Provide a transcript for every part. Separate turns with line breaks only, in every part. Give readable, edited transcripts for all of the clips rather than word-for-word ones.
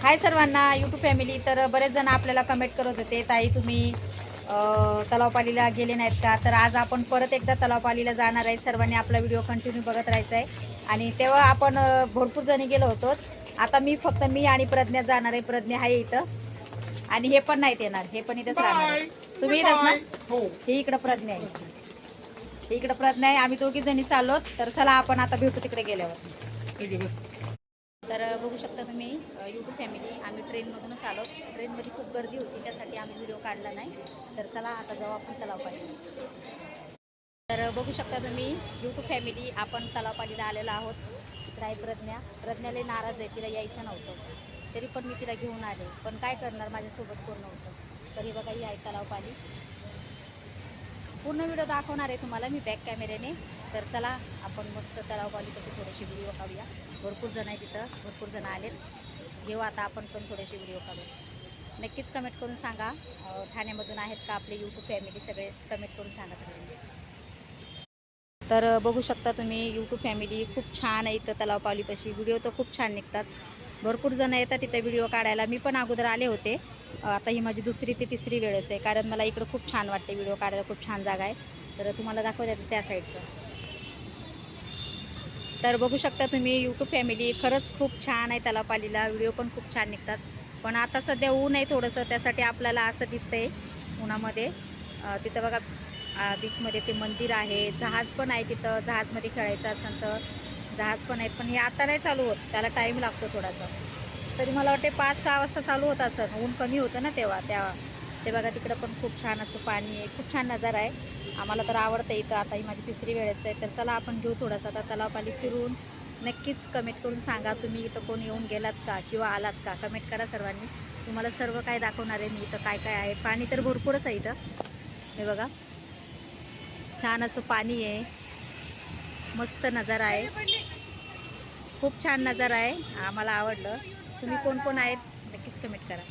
हाय सर्वांना YouTube family. तर बरेच जण आपल्याला कमेंट करत होते, ताई तुम्ही तलावपालीला गेले नाहीत का? तर आज आपण परत एकदा तलावपालीला जाणार आहे. सर्वांनी आपला व्हिडिओ कंटिन्यू बघत राहायचा आहे. आणि तेव्हा आपण भरपूर जणी गेलो होतो. आता फक्त मी आणि प्रज्ञा जाणार आहे. प्रज्ञा आहे इथं आणि हे पण नाहीत येणार, हे पण इथंच राहणार आहे. तुम्ही इथंच ना? हो. हे इकडं प्रज्ञा आहे, हे इकडं प्रज्ञा आहे. आम्ही दोघी जणी चाललो. तर चला आपण आता भेटू तिकडे गेल्यावर. तर बघू शकता तुम्ही यूट्यूब फॅमिली, आम्ही ट्रेनमधूनच आलो. ट्रेनमध्ये खूप गर्दी होती, त्यासाठी आम्ही व्हिडिओ काढला नाही. तर चला आता जाऊ आपण तलावपाली. तर बघू शकता तुम्ही यूट्यूब फॅमिली, आपण तलावपालीला आलेलो आहोत. इकडे आहे प्रज्ञाला नाराज आहे, तिला यायचं नव्हतं, तरी पण मी तिला घेऊन आले. पण काय करणार, माझ्यासोबत कोण नव्हतं. तरी बघा ही आहे तलावपाली. पूर्ण व्हिडिओ दाखवणार आहे तुम्हाला मी बॅक कॅमेऱ्याने. तर चला आपण मस्त तलावपाली कशी थोडीशी व्हिडिओ काढूया. भरपूर जण आहे तिथं, भरपूर जण आलेत. घेऊ आता आपण पण थोडेसे व्हिडिओ काढू. नक्कीच कमेंट करून सांगा ठाण्यामधून आहेत का आपले यूट्यूब फॅमिली, सगळे कमेंट करून सांगा सगळ्यांनी. तर बघू शकता तुम्ही यूट्यूब फॅमिली, खूप छान आहे इथं तलावपालीपाशी. व्हिडिओ तर खूप छान निघतात, भरपूर जण येतात तिथे व्हिडिओ काढायला. मी पण अगोदर आले होते, आता ही माझी दुसरी ते तिसरी वेळेस आहे. कारण मला इकडं खूप छान वाटते व्हिडिओ काढायला, खूप छान जागा आहे. तर तुम्हाला दाखवते त्या साईडचं. तर बघू शकता तुम्ही यूट्यूब फॅमिली, खरंच खूप छान आहे तलावपालीला. व्हिडिओ पण खूप छान निघतात. पण आता सध्या ऊन आहे थोडंसं, त्यासाठी आपल्याला असं दिसतंय उन्हामध्ये. तिथं बघा बीचमध्ये ते मंदिर आहे, जहाज पण आहे तिथं. जहाजमध्ये खेळायचं असेल तर जहाज पण आहेत, पण हे आता नाही चालू होत, त्याला टाईम लागतो थोडासा. तरी मला वाटते 5-6 वाजता चालू होत असं, ऊन कमी होतं ना तेव्हा. ते बघा तिकडं पण खूप छान असं पाणी आहे, खूप छान नजारा आहे. आम्हाला तर आवडतं इथं. आता ही माझी तिसरी वेळेस आहे. तर चला आपण घेऊ थोडासा आता तलावपाली फिरून. नक्कीच कमेंट करून सांगा तुम्ही इथं कोण येऊन गेलात का किंवा आलात का, कमेंट करा सर्वांनी. तुम्हाला सर्व काय दाखवणार आहे मी इथं, काय काय आहे. पाणी तर भरपूरच आहे इथं, हे बघा छान असं पाणी आहे, मस्त नजारा आहे, खूप छान नजारा आहे. आम्हाला आवडलं. तुम्ही कोण कोण आहेत नक्कीच कमेंट करा.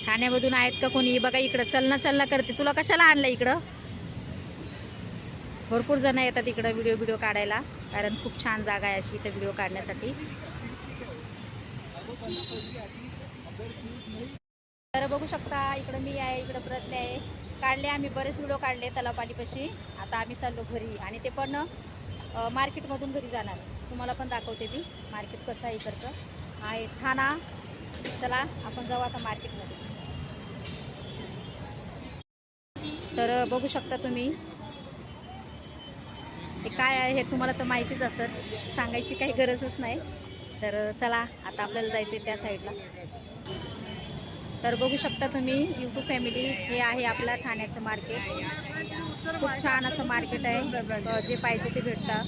ठाण्यामधून आहेत का कोणी? बघा इकडं चलना करते. तुला कशाला आणलं इकडं? भरपूर जण येतात इकडं व्हिडिओ काढायला, कारण खूप छान जागा आहे अशी इथं व्हिडिओ काढण्यासाठी. तर बघू शकता इकडं मी आहे, इकडं प्रज्ञा आहे. काढले आम्ही बरेच व्हिडिओ काढले तलावपालीपाशी. आता आम्ही चाललो घरी, आणि ते पण मार्केटमधून घरी जाणार. तुम्हाला पण दाखवते मी मार्केट कसं आहे इकडचं, आहे ठाणा. चला आपण जाऊ आता मार्केटमध्ये. तर बघू शकता तुम्ही हे काय आहे, हे तुम्हाला तर माहितीच असेल, सांगायची काही गरजच नाही. तर चला आता आपल्याला जायचं आहे त्या साईडला. तर बघू शकता तुम्ही यूट्यूब फॅमिली, हे आहे आपला ठाण्याचं मार्केट. खूप छान असं मार्केट आहे, जे पाहिजे ते भेटतं.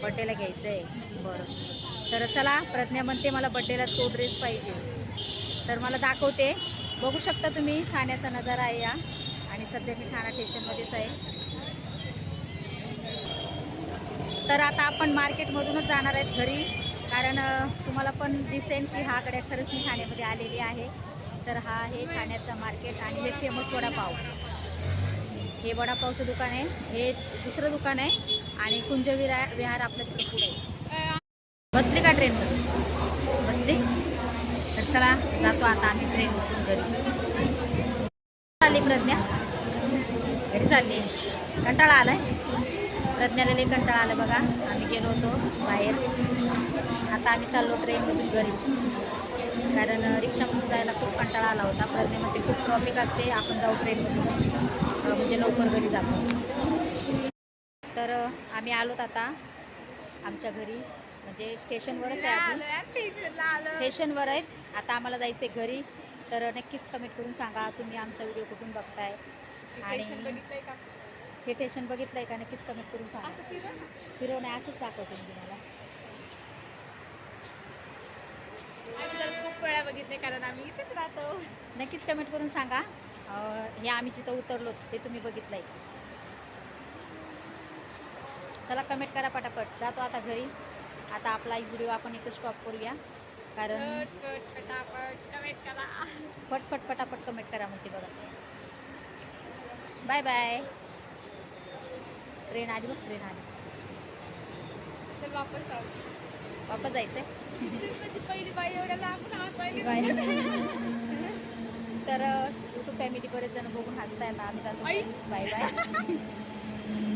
बड्डेला घ्यायचं आहे, बरं. तर चला प्रज्ञा म्हणते मला बड्डेला तो ड्रेस पाहिजे, तर मला दाखवते. बघू शकता तुम्ही ठाण्याचा नजारा आहे या, आणि सध्या मी ठाणा स्टेशनमध्येच आहे. तर आता आपण मार्केटमधूनच जाणार आहेत घरी, कारण तुम्हाला पण दिसेल की हा गड्या खरंच मी ठाण्यामध्ये आलेली आहे. तर हा आहे ठाण्याचा मार्केट, आणि हे फेमस वडापाव. हे वडापावचं दुकान आहे, हे दुसरं दुकान आहे, आणि कुंज विहार आपलं तिथे पुढे आहे. बसली का ट्रेनमध्ये? बसली. तर चला जातो आता आम्ही ट्रेनमधून घरी. चालली प्रज्ञा घरी चालली, कंटाळा आलाय प्रज्ञाला, लई कंटाळा आला बघा. आम्ही गेलो होतो बाहेर, आता आम्ही चाललो ट्रेनमधून घरी, कारण रिक्षामधून जायला खूप कंटाळा आला होता. प्रज्ञामध्ये खूप ट्रॉफिक असते, आपण जाऊ ट्रेनमधून, म्हणजे लवकर घरी जातो. तर आम्ही आलोत आता आमच्या घरी, म्हणजे स्टेशनवरच आहे, स्टेशनवर आहेत. आता आम्हाला जायचं आहे घरी. तर नक्कीच कमेंट करून सांगा तुम्ही आमचा व्हिडिओ कुठून बघताय, आणि हे स्टेशन बघितलं आहे का, नक्कीच कमेंट करून सांगा. फिरव नाही, असंच दाखवते मी तुम्हाला.
खूप वेळा बघितले, कारण आम्ही इथेच राहतो.
नक्कीच कमेंट करून सांगा हे आम्ही जिथं उतरलो ते तुम्ही बघितलं आहे. चला कमेंट करा पटापट, जातो आता घरी. आता आपला व्हिडिओ आपण इथं स्टॉप करूया, कारण
पटापट कमेंट करा,
पटपट पटापट कमेंट करा म्हणते बघा. Bye bye. ट्रेन आली बघ, ट्रेन आली.
चल वापस
वापस जायचंय.
ट्रिपमध्ये पहिली बाई एवढ्या लांबून हसायली.
बाय. तर यूट्यूब फॅमिली बरेच जण बघून हसतायत. आम्ही जातो.
आई.
Bye bye.